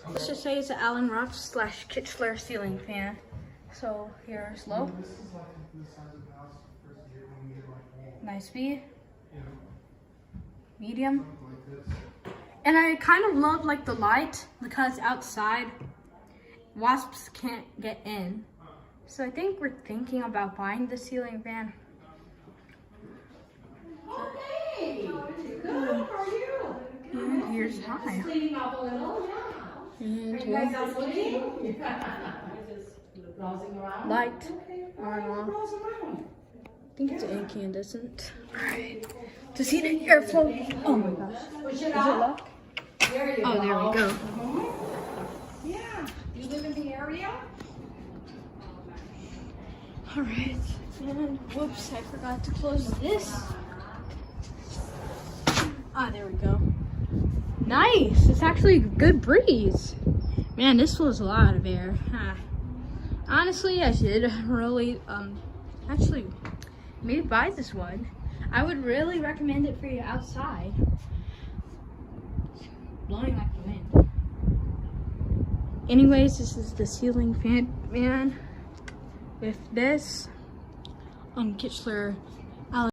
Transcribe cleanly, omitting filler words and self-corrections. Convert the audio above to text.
Let's just say it's an Allen Roth slash Kichler ceiling fan. So here's low. Nice speed. Medium. And I kind of love like the light because outside wasps can't get in. So I think we're thinking about buying the ceiling fan. Okay. Good. How are you? And here's high. Cleaning up a little. Yeah. And Are you guys out looking? Just browsing around. light Okay. on off. Browse around. I think it's incandescent. Alright. To see the airflow. Oh my gosh. Push Is it it up. locked? There you Oh, go. there we go. Yeah. You live in the area? Alright. And whoops, I forgot to close this. Ah, there we go. Nice. It's actually a good breeze. Man, this was a lot of air. Huh. Honestly, I should really, actually, maybe buy this one. I would really recommend it for you outside. It's blowing like the wind. Anyways, this is the ceiling fan, man. With this, Kichler